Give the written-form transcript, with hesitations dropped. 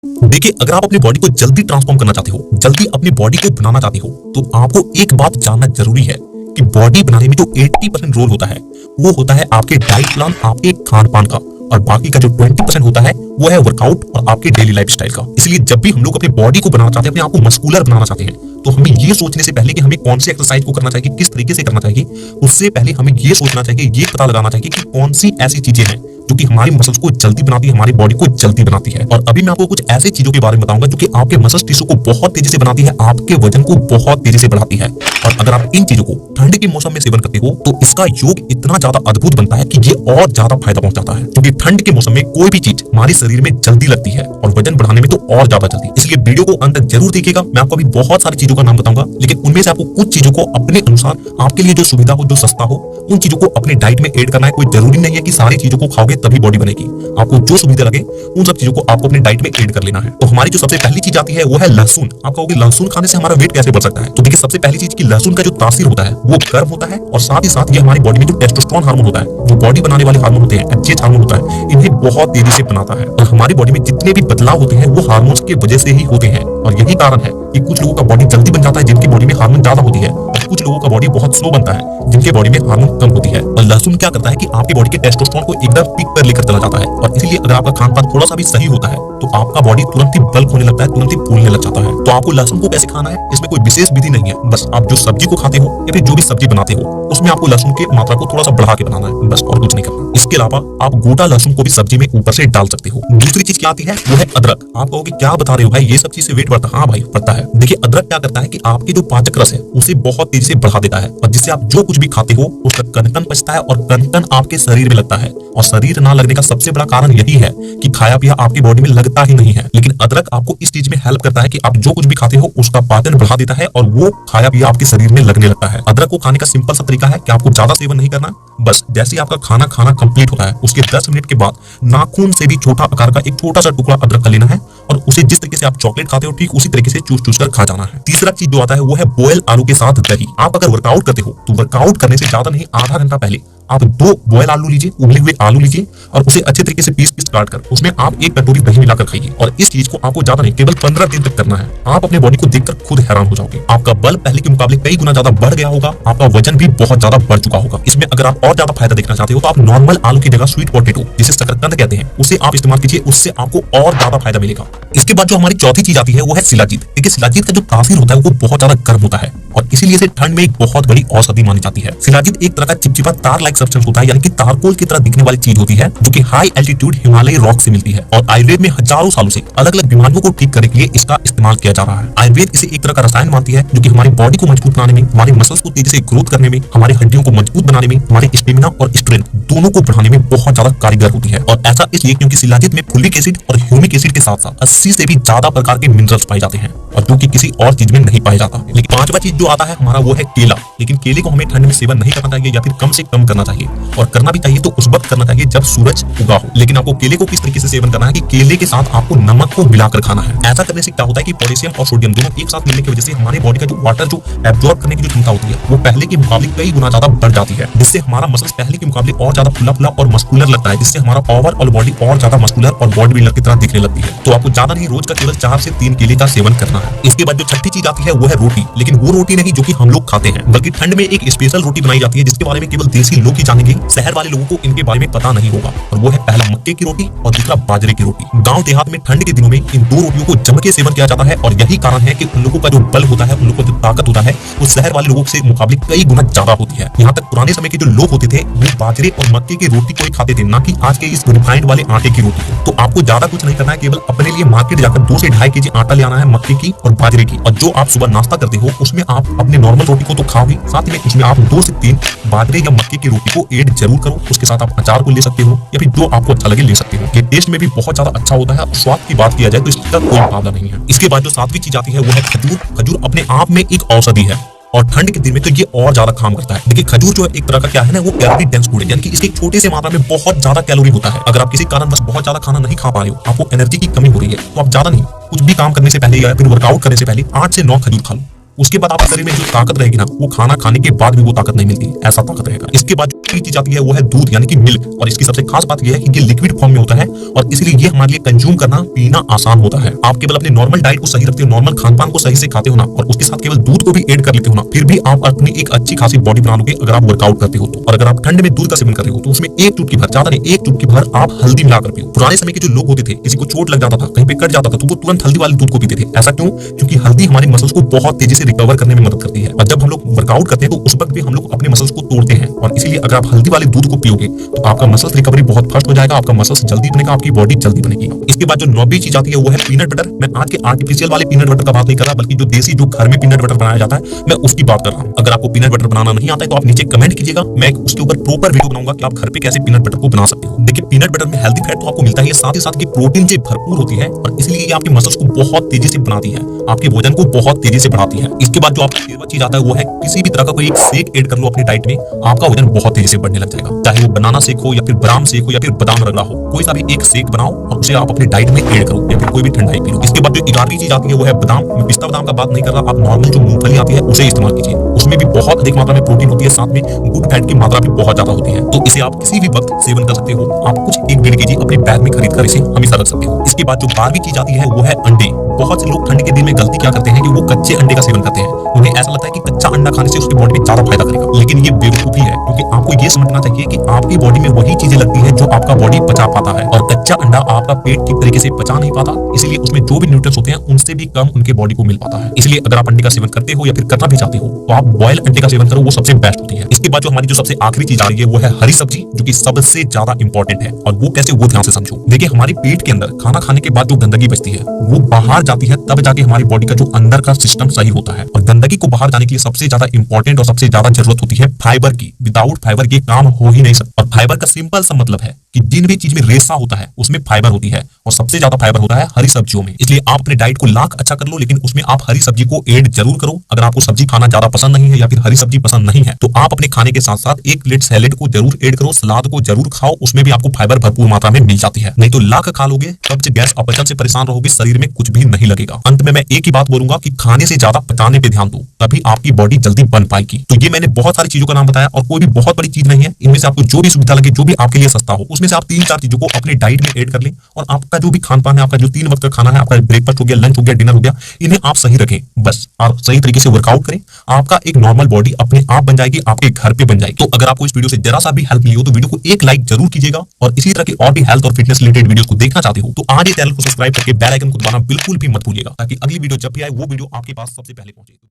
देखिए, अगर आप अपनी बॉडी को जल्दी ट्रांसफॉर्म करना चाहते हो, जल्दी अपनी बॉडी को बनाना चाहते हो, तो आपको एक बात जानना जरूरी है कि बॉडी बनाने में जो 80% रोल होता है वो होता है आपके डाइट प्लान, आपके खान पान का, और बाकी का जो 20% होता है वो है वर्कआउट और आपके डेली लाइफस्टाइल का। इसलिए जब भी हम लोग अपनी बॉडी को बनाना चाहते हैं, अपने आप को मस्कुलर बनाना चाहते हैं, तो हमें ये सोचने से पहले कि हमें कौन सी एक्सरसाइज को करना चाहिए, किस तरीके से करना चाहिए, उससे पहले हमें ये सोचना चाहिए, ये पता लगाना चाहिए कि कौन सी ऐसी चीजें हैं जो कि हमारी मसल्स को जल्दी बनाती है, हमारी बॉडी को जल्दी बनाती है। और अभी मैं आपको कुछ ऐसी चीजों के बारे में बताऊंगा जो कि आपके मसल्स टिश्यू को बहुत तेजी से बनाती है, आपके वजन को बहुत तेजी से बढ़ाती है। और अगर आप इन चीजों को ठंड के मौसम में सेवन करते हो तो इसका योग इतना ज्यादा अद्भुत बनता है कि ये और ज्यादा फायदा पहुंचाता है, क्योंकि ठंड के मौसम में कोई भी चीज हमारे शरीर में जल्दी लगती है और वजन बढ़ाने में तो और ज्यादा जल्दी। इसलिए वीडियो को अंत तक जरूर देखिएगा। मैं आपको अभी बहुत सारी चीजों का नाम बताऊंगा, लेकिन उनमें से आपको कुछ चीजों को अपने अनुसार, आपके लिए जो सुविधा हो, जो सस्ता हो, उन चीजों को अपने डाइट में ऐड करना है। कोई जरूरी नहीं है कि सारी चीजों को खाओगे तभी बॉडी बनेगी। आपको जो सुविधा लगे उन सब चीजों को आपको अपने डाइट में ऐड कर लेना है। तो हमारी जो सबसे पहली चीज आती है वो है लहसुन। आप कहोगे लहसुन खाने से हमारा वेट कैसे बढ़ सकता है? तो देखिए, सबसे पहली चीज की लहसुन का जो तासीर होता है वो गर्म होता है, और साथ ही साथ ये हमारी बॉडी में जो टेस्टोस्टेरोन हार्मोन होता है, जो बॉडी बनाने वाले हार्मोन होते हैं, एचजीएच हार्मोन होता है, इन्हें बहुत तेजी से बनाता है। और हमारी बॉडी में जितने भी बदलाव होते हैं वो हार्मोन्स की वजह से ही होते हैं। और यही कारण है कि कुछ लोगों का बॉडी जल्दी बन जाता है जिनकी बॉडी में हार्मोन ज्यादा होती है, और कुछ लोगों का बॉडी बहुत स्लो बनता है जिनके बॉडी में हार्मोन कम होती है। और लहसुन क्या करता है कि आपकी बॉडी के टेस्टोस्टेरोन को एकदम पीक पर लेकर चला जाता है। और इसलिए अगर आपका खान पान थोड़ा सा भी सही होता है तो आपका बॉडी तुरंत ही बल्क होने लगता है, तुरंत ही फूलने लग जाता है। तो आपको लहसुन को कैसे खाना है, इसमें कोई विशेष विधि नहीं है। बस आप जो सब्जी को खाते हो या फिर जो भी सब्जी बनाते हो उसमें आपको लहसुन की मात्रा को थोड़ा सा बढ़ा के बनाना है, बस, और कुछ नहीं करना। इसके अलावा आप गोटा लहसुन को भी सब्जी में ऊपर से डाल सकते हो। दूसरी चीज क्या आती है वो है अदरक। आप कहोगे क्या बता रहे हो भाई, ये सब चीज से वेट बढ़ता है? हाँ भाई, बढ़ता है। देखिए, अदरक क्या करता है कि आपके जो पाचक रस है उसे बहुत तेजी से बढ़ा देता है, और जिससे आप जो कुछ भी खाते हो उसका कनकन पचता है, और कनकन आपके शरीर में लगता है। और शरीर ना लगने का सबसे बड़ा कारण यही है कि खाया पिया आपकी बॉडी में लगता ही नहीं है। लेकिन अदरक आपको इस चीज में हेल्प करता है कि आप जो कुछ भी खाते हो उसका पाचन बढ़ा देता है, और वो खाया पिया आपके शरीर में लगने लगता है। अदरक को खाने का सिंपल सा तरीका है कि आपको ज्यादा सेवन नहीं करना। बस जैसे आपका खाना कंप्लीट होता है उसके 10 मिनट के बाद नाखून से भी छोटा आकार का एक छोटा सा टुकड़ा अदरक का लेना है, और उसे जिस तरीके से आप चॉकलेट खाते हो ठीक उसी तरीके से चूस चूस कर खा जाना है। तीसरा चीज जो आता है वो है बॉयल आलू के साथ दही। आप अगर वर्कआउट करते हो तो वर्कआउट करने से ज्यादा नहीं, आधा घंटा पहले आप 2 बॉयल आलू लीजिए, उबले हुए आलू लीजिए, और उसे अच्छे तरीके से पीस काट कर उसमें आप 1 कटोरी दही मिलाकर खाइए। और इस चीज को आपको ज्यादा नहीं, केवल 15 दिन तक करना है। आप अपने बॉडी को देखकर खुद हैरान हो जाओगे। आपका बल पहले के मुकाबले कई गुना ज्यादा बढ़ गया होगा, आपका वजन भी बहुत ज्यादा बढ़ चुका होगा। इसमें अगर आप और ज्यादा फायदा देखना चाहते हो तो आप नॉर्मल आलू की जगह स्वीट पोटैटो, जिसे शकरकंद कहते हैं, उसे आप इस्तेमाल कीजिए, उससे आपको और ज्यादा फायदा मिलेगा। इसके बाद जो हमारी चौथी चीज आती है वो है शिलाजीत। देखिए, शिलाजीत का जो तासीर होता है वो बहुत ज्यादा गर्म होता है, और इसीलिए इसे ठंड में एक बहुत बड़ी औषधि मानी जाती है। शिलाजीत एक तरह का चिपचिपा तार लाइक सब्सटेंस होता है, यानी कि तारकोल की तरह दिखने वाली चीज होती है, जो कि हाई एल्टीट्यूड हिमालयी रॉक से मिलती है। और आयुर्वेद में हजारों सालों से अलग अलग बीमारियों को ठीक करने के लिए इसका इस्तेमाल किया जा रहा है। आयुर्वेद इसे एक तरह का रसायन मानती है जो कि हमारी बॉडी को मजबूत बनाने में, हमारे मसल्स को तेजी से ग्रोथ करने में, हमारे हड्डियों को मजबूत बनाने में, हमारे स्टेमिना और स्ट्रेंथ दोनों को बढ़ाने में बहुत ज्यादा कारगर होती है। और ऐसा इसलिए क्योंकि शिलाजीत में फुलिक एसिड और ह्यूमिक एसिड के साथ साथ 80 से भी ज्यादा प्रकार के मिनरल्स पाए जाते हैं, और जो कि किसी और चीज में नहीं पाया जाता। लेकिन पांचवा चीज जो आता है हमारा वो है केला। लेकिन केले को हमें ठंड में सेवन नहीं करना चाहिए, या फिर कम से कम करना चाहिए, और करना भी चाहिए तो उस वक्त करना चाहिए जब सूरज उगा हो। लेकिन आपको केले को किस तरीके से सेवन करना है कि केले के साथ आपको नमक को मिलाकर खाना है। ऐसा करने से क्या होता है कि पोटेशियम और सोडियम दोनों एक साथ मिलने की वजह से हमारे बॉडी का जो वाटर जो एब्जॉर्ब करने की जो क्षमता होती है वो पहले के मुकाबले कई गुना ज्यादा बढ़ जाती है, जिससे हमारा मसल्स पहले के मुकाबले और ज्यादा फुला फुला और मस्कुलर लगता है, जिससे हमारा पावर और बॉडी और ज्यादा मस्कुलर और बॉडी बिल्डर की तरह दिखने लगती है। तो आपको ज्यादा नहीं, रोज का केवल 4 से 3 केले का सेवन करना है। इसके बाद जो छठी चीज आती है वो है रोटी। लेकिन वो रोटी नहीं जो कि हम लोग खाते हैं, बल्कि ठंड में एक स्पेशल रोटी बनाई जाती है जिसके बारे में केवल देसी लोग ही जानेंगे। शहर वाले लोगों को इनके बारे में पता नहीं होगा, और वो है पहला मक्के की रोटी और दूसरा बाजरे की रोटी। गांव देहात में ठंड के दिनों में इन 2 रोटियों को जम के सेवन किया जाता है, और यही कारण है कि उन लोगों का जो बल होता है, उन लोगों का जो ताकत होता है, वो शहर वाले लोगों से मुकाबले कई गुना ज्यादा होती है। यहाँ तक पुराने समय के जो लोग होते थे वो बाजरे और मक्के की रोटी को ही खाते थे, ना कि आज के इस रिफाइंड वाले आटे की रोटी को। तो आपको ज्यादा कुछ नहीं करना है, केवल अपने लिए मार्केट जाकर 2 से 2.5 केजी आटा ले आना है मक्के की और बाजरे की, और जो आप सुबह नाश्ता करते हो उसमें आप अपने नॉर्मल रोटी को तो खाओगे, साथ में उसमें आप 2 से 3 बाजरे या मक्के की रोटी को ऐड जरूर करो। उसके साथ आप अचार को ले सकते हो, या फिर जो आपको अच्छा लगे ले सकते हो। ये टेस्ट में भी बहुत ज्यादा अच्छा होता है। स्वाद की बात किया जाए तो इसका कोई मुकाबला नहीं है। इसके बाद जो 7वीं चीज आती है वो है खजूर। खजूर अपने आप में एक औषधि है, और ठंड के दिन में तो ये और ज्यादा काम करता है। देखिए, खजूर जो है एक तरह का क्या है ना, वो कैलोरी डेंस फूड है, यानी कि इसके छोटे से मात्रा में बहुत ज्यादा कैलोरी होता है। अगर आप किसी कारण बस बहुत ज्यादा खाना नहीं खा पा रहे हो, आपको एनर्जी की कमी हो रही है, तो आप ज्यादा नहीं, कुछ भी काम करने से पहले या फिर वर्कआउट करने से पहले 8 से 9 खजूर खा लो। उसके बाद आपके शरीर में जो ताकत रहेगी ना, वो खाना खाने के बाद भी वो ताकत नहीं मिलती, ऐसा ताकत रहेगा। इसके बाद जो चीज आती है वो है दूध यानी कि मिल्क, और इसकी सबसे खास बात यह है कि ये लिक्विड फॉर्म में होता है और इसलिए ये हमारे लिए कंज्यूम करना, पीना आसान होता है। आप केवल अपने नॉर्मल डाइट को सही रखते हो, नॉर्मल खान पान को सही से खाते हो ना, और उसके साथ केवल दूध को भी ऐड कर लेते हो ना, फिर भी आप अपनी एक अच्छी खासी बॉडी बना लोगे अगर आप वर्कआउट करते हो तो। और अगर आप ठंड में दूध का सेवन कर रहे हो तो उसमें एक चुटकी भर, ज्यादा नहीं, एक चुटकी भर आप हल्दी मिलाकर पियो। पुराने समय के जो लोग होते थे, किसी को चोट लग जाता था, कहीं पे कट जाता था, तो वो तुरंत हल्दी वाले दूध को पीते थे। ऐसा क्यों? क्योंकि हल्दी हमारे मसल्स को बहुत तेजी से रिकवर करने में मदद करती है, और जब हम लोग वर्कआउट करते हैं तो उस वक्त भी हम लोग अपने मसल्स को तोड़ते हैं, और इसीलिए अगर आप हल्दी वाले दूध को पियोगे तो आपका मसल्स रिकवरी बहुत फास्ट हो जाएगा, आपका मसल्स जल्दी बनेगा, आपकी बॉडी जल्दी बनेगी। इसके बाद जो 9वीं चीज आती है वो है पीनट बटर। मैं आज के आर्टिफिशियल वाले पीनट बटर का बात नहीं कर रहा, बल्कि जो देसी, जो घर में पीनट बटर बनाया जाता है, मैं उसकी बात कर रहा हूँ। अगर आपको पीनट बटर बनाना नहीं आता है तो आप नीचे कमेंट कीजिएगा, मैं उसके ऊपर प्रॉपर वीडियो बनाऊंगा कि आप घर पे कैसे पीनट बटर को बना सकते हो। देखिए, पीनट बटर में हेल्दी फैट तो आपको मिलता है, साथ ही साथ की प्रोटीन से भरपूर होती है, और इसलिए ये आपके मसल्स को बहुत तेजी से बनाती है, आपके वजन को बहुत तेजी से बढ़ाती है। इसके बाद जो आपका 13वां चीज आता है वो है किसी भी तरह का कोई एक शेक ऐड कर लो अपनी डाइट में, आपका वजन बहुत तेजी से बढ़ने लग जाएगा। चाहे वो बनाना शेक हो या फिर बादाम शेक हो या फिर बादाम रगड़ा हो, कोई सा भी एक शेक बनाओ और उसे आप अपनी डाइट में ऐड करो, या फिर कोई भी ठंडाई पी लो। इसके बाद जो 11वीं चीज आती है वो है बादाम। मैं पिस्ता बादाम का बात नहीं कर रहा, आप नॉर्मल जो मूंगफली आती है उसे इस्तेमाल कीजिए, उसमें भी बहुत अधिक मात्रा में प्रोटीन होती है, साथ में गुड फैट की मात्रा भी बहुत ज्यादा होती है, तो इसे आप किसी भी वक्त सेवन कर सकते हो। आप कुछ 1-1.5 kg अपने बैग में खरीद कर इसे हमेशा रख सकते हो। इसके बाद जो 12वीं चीज आती है वो है अंडे। बहुत से लोग ठंड के दिन में गलती क्या करते हैं कि वो कच्चे अंडे का सेवन करते हैं। उन्हें ऐसा लगता है कि कच्चा अंडा खाने से उसकी बॉडी में ज्यादा फायदा करेगा, लेकिन ये बेवकूफी है, क्योंकि आपको ये समझना चाहिए कि आपकी बॉडी में वही चीजें लगती है जो आपका बॉडी पचा पाता है, और कच्चा अंडा आपका पेट ठीक तरीके से पचा नहीं पाता, इसलिए उसमें जो भी न्यूट्रिएंट्स होते हैं उनसे भी कम उनके बॉडी को मिल पाता है। इसलिए अगर आप अंडे का सेवन करते हो या फिर करना भी चाहते हो तो आप बॉयल अंडे का सेवन करो, वो सबसे बेस्ट होती है। इसके बाद जो हमारी जो सबसे आखिरी चीज आ रही है वो है हरी सब्जी, जो कि सबसे ज्यादा इंपॉर्टेंट है, और वो कैसे, वो ध्यान से समझो। देखिए, हमारे पेट के अंदर खाना खाने के बाद जो गंदगी बचती है वो बाहर जाती है, तब जाके हमारी बॉडी का जो अंदर का सिस्टम सही होता है। और गंदगी को बाहर जाने के लिए सबसे ज्यादा इंपॉर्टेंट और सबसे ज्यादा जरूरत होती है फाइबर की। विदाउट फाइबर ये काम हो ही नहीं सकता। और फाइबर का सिंपल सा मतलब है कि जिन भी चीज में रेशा होता है उसमें फाइबर होती है, और सबसे ज्यादा फाइबर होता है हरी सब्जियों में। इसलिए आप अपने डाइट को लाख अच्छा कर लो, लेकिन उसमें आप हरी सब्जी को ऐड जरूर करो। अगर आपको सब्जी खाना ज्यादा पसंद नहीं है या फिर हरी सब्जी पसंद नहीं है तो आप अपने खाने के साथ साथ एक प्लेट सैलेड को जरूर ऐड करो, सलाद को जरूर खाओ, उसमें भी आपको फाइबर भरपूर मात्रा में मिल जाती है। नहीं तो लाख खा लोगे, कब्ज, गैस, अपचन से परेशान रहोगे, शरीर में कुछ भी नहीं लगेगा। अंत में मैं एक ही बात बोलूंगा कि खाने से ज्यादा पचाने पे ध्यान दो, तभी आपकी बॉडी जल्दी बन पाएगी। तो ये मैंने बहुत सारी चीजों का नाम बताया, और कोई भी बहुत बड़ी चीज नहीं है। इनमें से आपको जो भी सुविधा लगे, जो भी आपके लिए सस्ता हो, उसमें से आप 3-4 चीजों को अपने डाइट में ऐड कर लें, और आपका जो भी खान पान है, आपका जो 3 वक्त का खाना है, आपका ब्रेकफास्ट हो गया, लंच हो गया, डिनर हो गया, इन्हें आप सही रखें। बस आप सही तरीके से वर्कआउट करें, आपका एक नॉर्मल बॉडी अपने आप बन जाएगी, आपके घर पे बन जाएगी। तो अगर आपको इस वीडियो से जरा सा भी हेल्प मिली हो तो वीडियो को एक लाइक जरूर कीजिएगा, और इसी तरह की और भी हेल्थ और फिटनेस रिलेटेड वीडियोस को देखना चाहते हो तो आज ही चैनल को सब्सक्राइब करके बेल आइकन को दबाना बिल्कुल भी मत भूलिएगा, ताकि अगली वीडियो जब भी आए वो वीडियो आपके पास सबसे पहले पहुंचे।